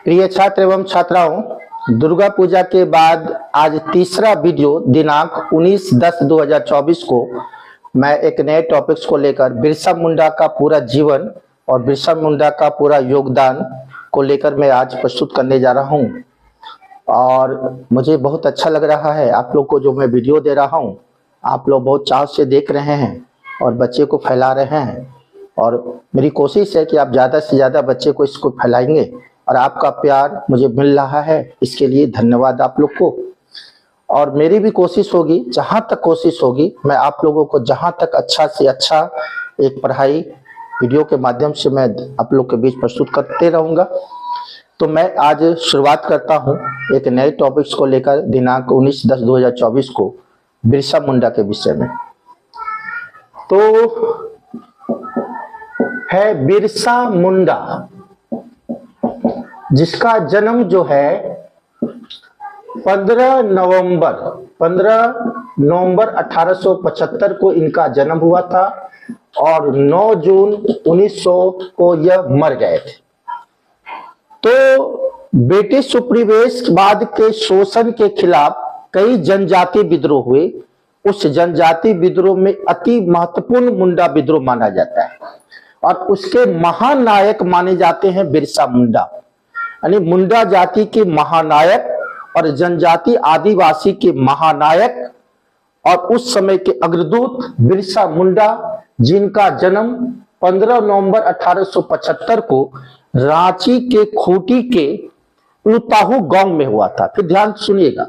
प्रिय छात्र एवं छात्राओं, दुर्गा पूजा के बाद आज तीसरा वीडियो दिनांक 19/10/2024 को मैं एक नए टॉपिक्स को लेकर बिरसा मुंडा का पूरा जीवन और बिरसा मुंडा का पूरा योगदान को लेकर मैं आज प्रस्तुत करने जा रहा हूं। और मुझे बहुत अच्छा लग रहा है आप लोग को जो मैं वीडियो दे रहा हूं। आप लोग बहुत चाव से देख रहे हैं और बच्चे को फैला रहे हैं, और मेरी कोशिश है कि आप ज़्यादा से ज़्यादा बच्चे को इसको फैलाएंगे और आपका प्यार मुझे मिल रहा है, इसके लिए धन्यवाद आप लोग को। और मेरी भी कोशिश होगी, जहाँ तक कोशिश होगी, मैं आप लोगों को जहाँ तक अच्छा से अच्छा एक पढ़ाई वीडियो के माध्यम से मैं आप लोग के बीच प्रस्तुत करते रहूँगा। तो मैं आज शुरुआत करता हूँ एक नए टॉपिक्स को लेकर दिनांक 19/10/2024 को बिरसा मुंडा के विषय में। तो है बिरसा मुंडा, जिसका जन्म जो है 15 नवंबर 1875 को इनका जन्म हुआ था और 9 जून 1900 को यह मर गए थे। तो ब्रिटिश उपनिवेशवाद के शोषण के खिलाफ कई जनजातीय विद्रोह हुए। उस जनजातीय विद्रोह में अति महत्वपूर्ण मुंडा विद्रोह माना जाता है और उसके महानायक माने जाते हैं बिरसा मुंडा, यानी मुंडा जाति के महानायक और जनजाति आदिवासी के महानायक और उस समय के अग्रदूत बिरसा मुंडा, जिनका जन्म 15 नवंबर 1875 को रांची के खूंटी के उलताहू गांव में हुआ था। फिर ध्यान सुनिएगा,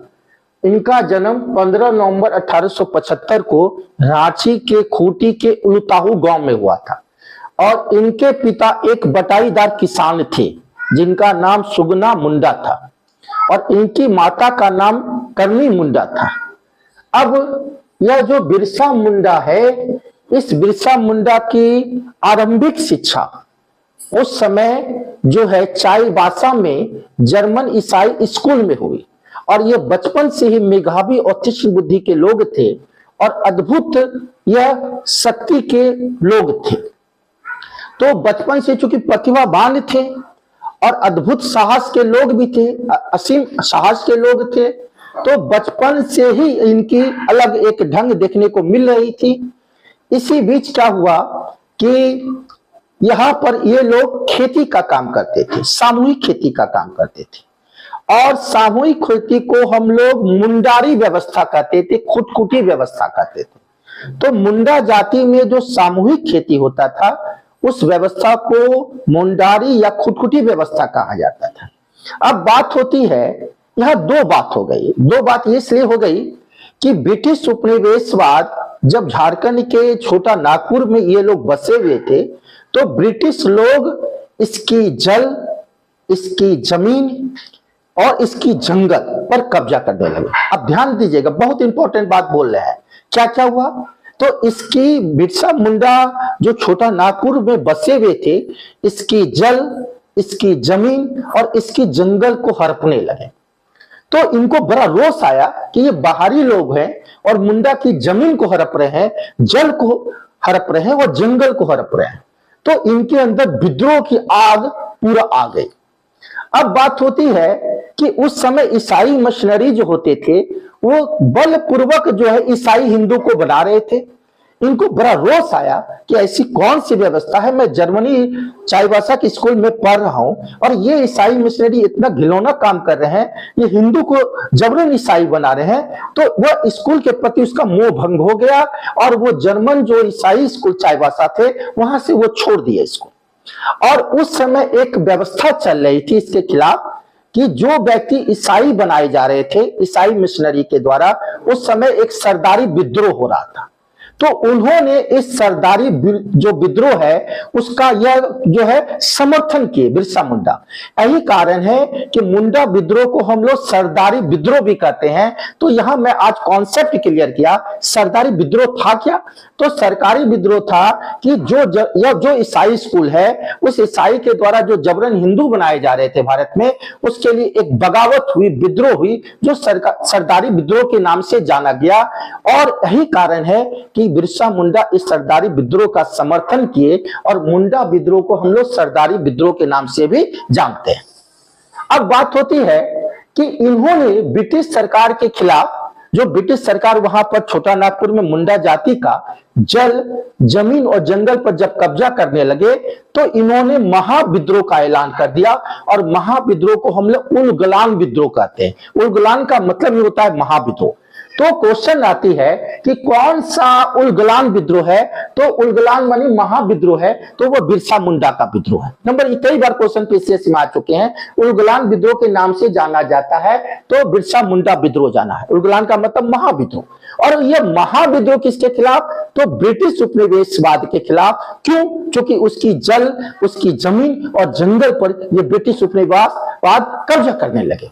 इनका जन्म 15 नवंबर 1875 को रांची के खूंटी के उलताहू गांव में हुआ था और इनके पिता एक बटाईदार किसान थे जिनका नाम सुगना मुंडा था और इनकी माता का नाम करनी मुंडा था। अब यह जो बिरसा मुंडा है, इस बिरसा मुंडा की आरंभिक शिक्षा उस समय जो है चाईबासा में जर्मन ईसाई स्कूल में हुई और ये बचपन से ही मेधावी और तीक्ष्ण बुद्धि के लोग थे और अद्भुत यह शक्ति के लोग थे। तो बचपन से चूंकि प्रतिभावान थे और अद्भुत साहस के लोग भी थे, असीम साहस के लोग थे, तो बचपन से ही इनकी अलग एक ढंग देखने को मिल रही थी। इसी बीच क्या हुआ कि यहाँ पर ये लोग खेती का काम करते थे, सामूहिक खेती का काम करते थे और सामूहिक खेती को हम लोग मुंडारी व्यवस्था कहते थे, खुटखुटी व्यवस्था कहते थे। तो मुंडा जाति में जो सामूहिक खेती होता था उस व्यवस्था को मुंडारी या खुटखुटी व्यवस्था कहा जाता था। अब बात होती है, यह दो बात हो गई। दो बात इसलिए हो गई कि ब्रिटिश उपनिवेशवाद जब झारखंड के छोटा नागपुर में ये लोग बसे हुए थे, तो ब्रिटिश लोग इसकी जल, इसकी जमीन और इसकी जंगल पर कब्जा करने लगे। अब ध्यान दीजिएगा, बहुत इंपॉर्टेंट बात बोल रहे हैं। क्या क्या हुआ? तो इसकी बिरसा मुंडा जो छोटा नागपुर में बसे हुए थे, इसकी जल, इसकी जमीन और इसकी जंगल को हड़पने लगे। तो इनको बड़ा रोष आया कि ये बाहरी लोग हैं और मुंडा की जमीन को हड़प रहे हैं, जल को हड़प रहे हैं और जंगल को हड़प रहे हैं। तो इनके अंदर विद्रोह की आग पूरा आ गई। अब बात होती है कि उस समय ईसाई मिशनरी जो होते थे वो बलपूर्वक जो है ईसाई हिंदू को बना रहे थे। इनको बड़ा रोष आया कि ऐसी कौन सी व्यवस्था है, मैं जर्मनी चाईबासा के स्कूल में पढ़ रहा हूं और ये ईसाई मिशनरी इतना घिनौना काम कर रहे हैं, ये हिंदू को जबरन ईसाई बना रहे हैं। तो वह स्कूल के प्रति उसका मोह भंग हो गया और वो जर्मन जो ईसाई स्कूल चाईबासा थे वहां से वो छोड़ दिए इसको। और उस समय एक व्यवस्था चल रही थी इसके खिलाफ कि जो व्यक्ति ईसाई बनाए जा रहे थे ईसाई मिशनरी के द्वारा, उस समय एक सरदारी विद्रोह हो रहा था। तो उन्होंने इस सरदारी जो विद्रोह है उसका यह जो है समर्थन किए बिरसा मुंडा। यही कारण है कि मुंडा विद्रोह को हम लोग सरदारी विद्रोह भी कहते हैं। तो यहां मैं आज कॉन्सेप्ट क्लियर किया, सरदारी विद्रोह था क्या? तो सरकारी विद्रोह था कि जो ईसाई स्कूल है उस ईसाई के द्वारा जो जबरन हिंदू बनाए जा रहे थे भारत में, उसके लिए एक बगावत हुई, विद्रोह हुई, जो सरदारी विद्रोह के नाम से जाना गया। और यही कारण है कि बिरसा मुंडा इस सरदारी विद्रोह का समर्थन किए और मुंडा विद्रोह को हम लोग सरदारी विद्रोह के नाम से भी जानते हैं। अब बात होती है कि इन्होंने ब्रिटिश सरकार के खिलाफ, जो ब्रिटिश सरकार वहां पर छोटा नागपुर में मुंडा जाति का जल, जमीन और जंगल पर जब कब्जा करने लगे तो इन्होंने महाविद्रोह का ऐलान कर दिया। और महाविद्रोह को हम लोग उलगुलान विद्रोह कहते हैं। उलगुलान का मतलब ही होता है महाविद्रोह। तो क्वेश्चन आती है कि कौन सा उलगुलान विद्रोह है? तो उलगुलान मानी महाविद्रोह है, तो वो बिरसा मुंडा का विद्रोह है। नंबर कई बार क्वेश्चन पीसीएससी में आ चुके हैं। उलगुलान विद्रोह के नाम से जाना जाता है तो बिरसा मुंडा विद्रोह जाना है। उलगुलान का मतलब महाविद्रोह। और यह महाविद्रोह किसके खिलाफ? तो ब्रिटिश उपनिवेशवाद के खिलाफ। क्यों? क्योंकि उसकी जल, उसकी जमीन और जंगल पर यह ब्रिटिश उपनिवेशवाद कब्जा करने लगे।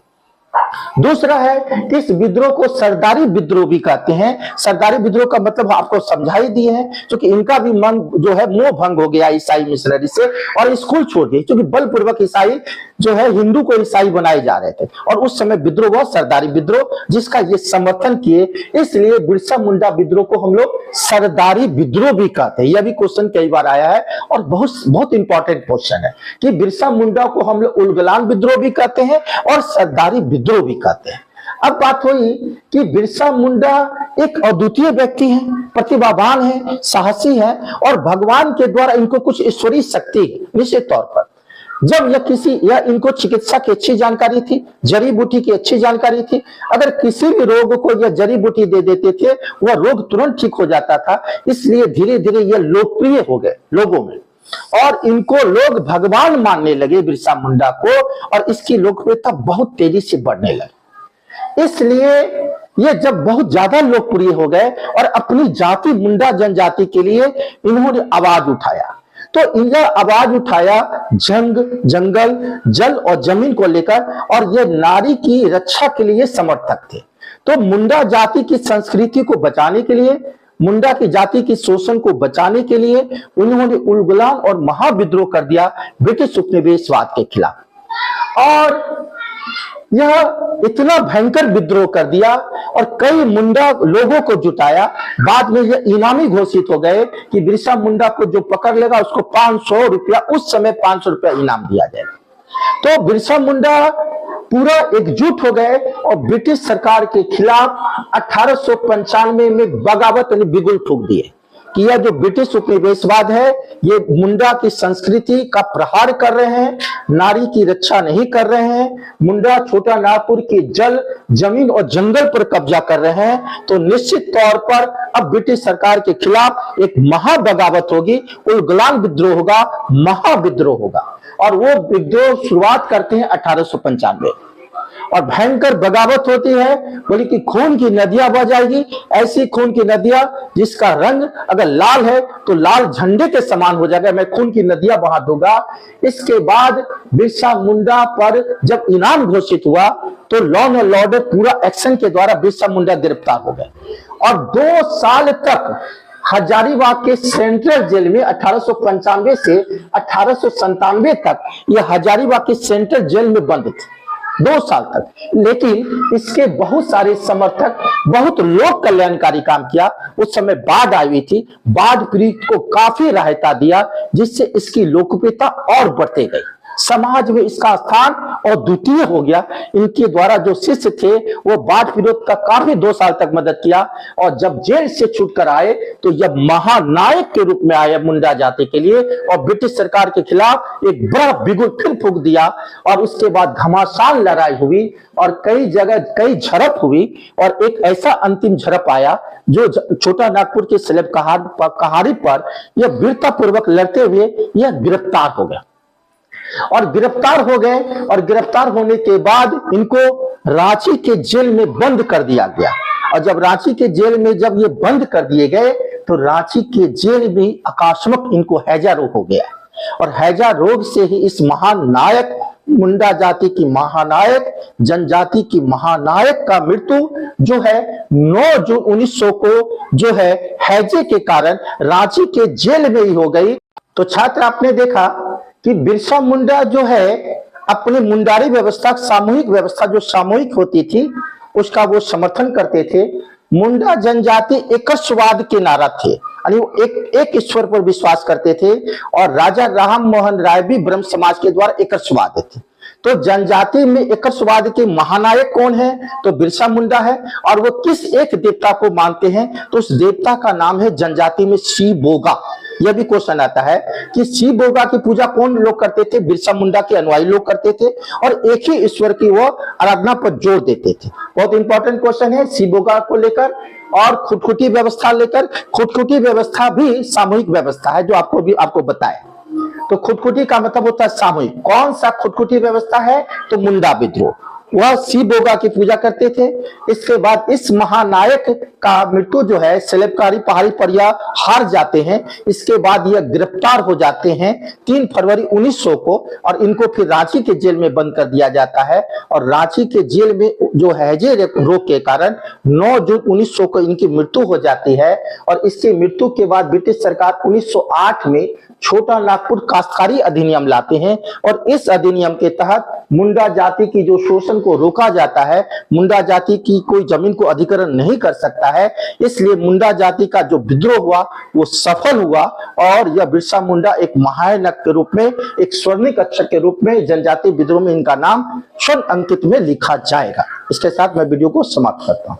दूसरा है कि इस विद्रोह को सरदारी विद्रोह भी कहते हैं। सरदारी विद्रोह का मतलब आपको समझा ही दिए हैं, क्योंकि इनका भी मन जो है मोह भंग हो गया ईसाई मिशनरी से और स्कूल छोड़ दिए, क्योंकि बलपूर्वक ईसाई जो है हिंदू को ईसाई बनाए जा रहे थे। और उस समय विद्रोह हुआ सरदारी विद्रोह, जिसका ये समर्थन किए, इसलिए बिरसा मुंडा विद्रोह को हम लोग सरदारी विद्रोह भी कहते हैं। यह भी क्वेश्चन कई बार आया है और बहुत इंपॉर्टेंट क्वेश्चन है कि बिरसा मुंडा को हम लोग उलगुलान विद्रोह भी कहते हैं और सरदारी विद्रोह भी कहते हैं। अब बात हुई कि बिरसा मुंडा एक अद्वितीय व्यक्ति है, प्रतिभावान है, साहसी है और भगवान के द्वारा इनको कुछ ईश्वरीय शक्ति निश्चित तौर पर। जब यह इनको चिकित्सा की अच्छी जानकारी थी, जड़ी बूटी की अच्छी जानकारी थी। अगर किसी भी रोग को यह जड़ी बूटी दे देते थे, वह रोग तुरंत ठीक हो जाता था। इसलिए धीरे धीरे यह लोकप्रिय हो गए लोगों में और इनको लोग भगवान मानने लगे बिरसा मुंडा को, और इसकी लोकप्रियता बहुत तेजी से बढ़ने लगी। इसलिए ये जब बहुत ज्यादा लोकप्रिय हो गए और अपनी जाति मुंडा जनजाति के लिए इन्होंने आवाज उठाया, तो यह आवाज उठाया जंगल, जल और जमीन को लेकर, और ये नारी की रक्षा के लिए समर्थक थे। तो मुंडा जाति की संस्कृति को बचाने के लिए, मुंडा की जाति की शोषण को बचाने के लिए उन्होंने उलगुलान और महाविद्रोह कर दिया ब्रिटिश उपनिवेशवाद के खिलाफ। और यह इतना भयंकर विद्रोह कर दिया और कई मुंडा लोगों को जुटाया। बाद में यह इनामी घोषित हो गए कि बिरसा मुंडा को जो पकड़ लेगा उसको 500 रुपया, उस समय 500 रुपया इनाम दिया जाएगा। तो बिरसा मुंडा पूरा एकजुट हो गए और ब्रिटिश सरकार के खिलाफ 1895 में बगावत यानी बिगुल फूंक दिए कि यह जो ब्रिटिश उपनिवेशवाद है ये मुंडा की संस्कृति का प्रहार कर रहे हैं, नारी की रक्षा नहीं कर रहे हैं, मुंडा छोटा नागपुर की जल, जमीन और जंगल पर कब्जा कर रहे हैं। तो निश्चित तौर पर अब ब्रिटिश सरकार के खिलाफ एक महाबगावत होगी, उलगुलान विद्रोह होगा, महाविद्रोह होगा। और वो विद्रोह शुरुआत करते हैं 1895 और भयंकर बगावत होती है। बोली कि खून की नदियां बह जाएगी, ऐसी खून की नदियां जिसका रंग अगर लाल है तो लाल झंडे के समान हो जाएगा, मैं खून की नदियां बहा दूंगा। इसके बाद बिरसा मुंडा पर जब इनाम घोषित हुआ तो लॉ एंड ऑर्डर पूरा एक्शन के द्वारा बिरसा मुंडा गिरफ्तार हो गए और 2 साल तक हजारीबाग के सेंट्रल जेल में 1895 से 1897 तक यह हजारीबाग के सेंट्रल जेल में बंद थे 2 साल तक। लेकिन इसके बहुत सारे समर्थक, बहुत लोक कल्याणकारी काम किया। उस समय बाढ़ आई हुई थी, बाढ़ पीड़ित को काफी सहायता दिया, जिससे इसकी लोकप्रियता और बढ़ते गई। समाज में इसका स्थान और द्वितीय हो गया। इनके द्वारा जो शिष्य थे वो बाढ़ पीड़ित का काफी 2 साल तक मदद किया और जब जेल से छूटकर आए तो यह महानायक के रूप में आए मुंडा जाति के लिए और ब्रिटिश सरकार के खिलाफ एक बड़ा बिगुल फिर फूंक दिया। और उसके बाद घमासान लड़ाई हुई और कई जगह कई झड़प हुई और एक ऐसा अंतिम झड़प आया जो छोटा नागपुर के सलेब कहारी पर यह वीरता पूर्वक लड़ते हुए यह गिरफ्तार हो गया और गिरफ्तार हो गए। और गिरफ्तार होने के बाद इनको रांची के जेल में बंद कर दिया गया। और जब रांची के जेल में जब ये बंद कर दिए गए तो रांची के जेल में आकस्मिक इनको हैजा रोग हो गया और हैजा रोग से ही इस महान नायक, मुंडा जाति की महानायक, जनजाति की महानायक का मृत्यु जो है 9 जून 1900 को जो है हैजे के कारण रांची के जेल में ही हो गई। तो छात्र आपने देखा कि बिरसा मुंडा जो है अपनी मुंडारी व्यवस्था, सामूहिक व्यवस्था जो सामूहिक होती थी उसका वो समर्थन करते थे। मुंडा जनजाति एकस्ववाद के नारा थे, यानी वो एक ईश्वर पर विश्वास करते थे। और राजा राम मोहन राय भी ब्रह्म समाज के द्वारा एकस्ववादी थे। तो जनजाति में एकस्ववाद के महानायक कौन है? तो बिरसा मुंडा है। और वो किस एक देवता को मानते हैं? तो उस देवता का नाम है जनजाति में शिवोगा। यह भी क्वेश्चन आता है कि शिवोगा की पूजा कौन लोग करते थे? बिरसा मुंडा के अनुयायी लोग करते थे और एक ही ईश्वर की वो आराधना पर जोर देते थे। बहुत इंपॉर्टेंट क्वेश्चन है शिवोगा को लेकर। और खुटखुटी व्यवस्था लेकर, खुटखुटी व्यवस्था भी सामूहिक व्यवस्था है जो आपको बताए। तो खुटखुटी का मतलब होता है सामूहिक। कौन सा खुटखुटी व्यवस्था है? तो मुंडा विद्रोह। वह शिवोगा की पूजा करते थे। इसके बाद इस महानायक का मृत्यु जो है सलेबकारी पहाड़ी पर यह हार जाते हैं। इसके बाद यह गिरफ्तार हो जाते हैं 3 फरवरी 1900 को, और इनको फिर रांची के जेल में बंद कर दिया जाता है। और रांची के जेल में जो हैजे रोग के कारण 9 जून 1900 को इनकी मृत्यु हो जाती है। और इसकी मृत्यु के बाद ब्रिटिश सरकार 1908 में छोटा नागपुर काश्तकारी अधिनियम लाते हैं। और इस अधिनियम के तहत मुंडा जाति की जो शोषण को रोका जाता है, मुंडा जाति की कोई जमीन को अधिग्रहण नहीं कर सकता है, इसलिए मुंडा जाति का जो विद्रोह हुआ वो सफल हुआ। और यह बिरसा मुंडा एक महानायक के रूप में, एक स्वर्णिक अक्षर के रूप में जनजाति विद्रोह में इनका नाम स्वर्ण अंकित में लिखा जाएगा। इसके साथ मैं वीडियो को समाप्त करता हूं।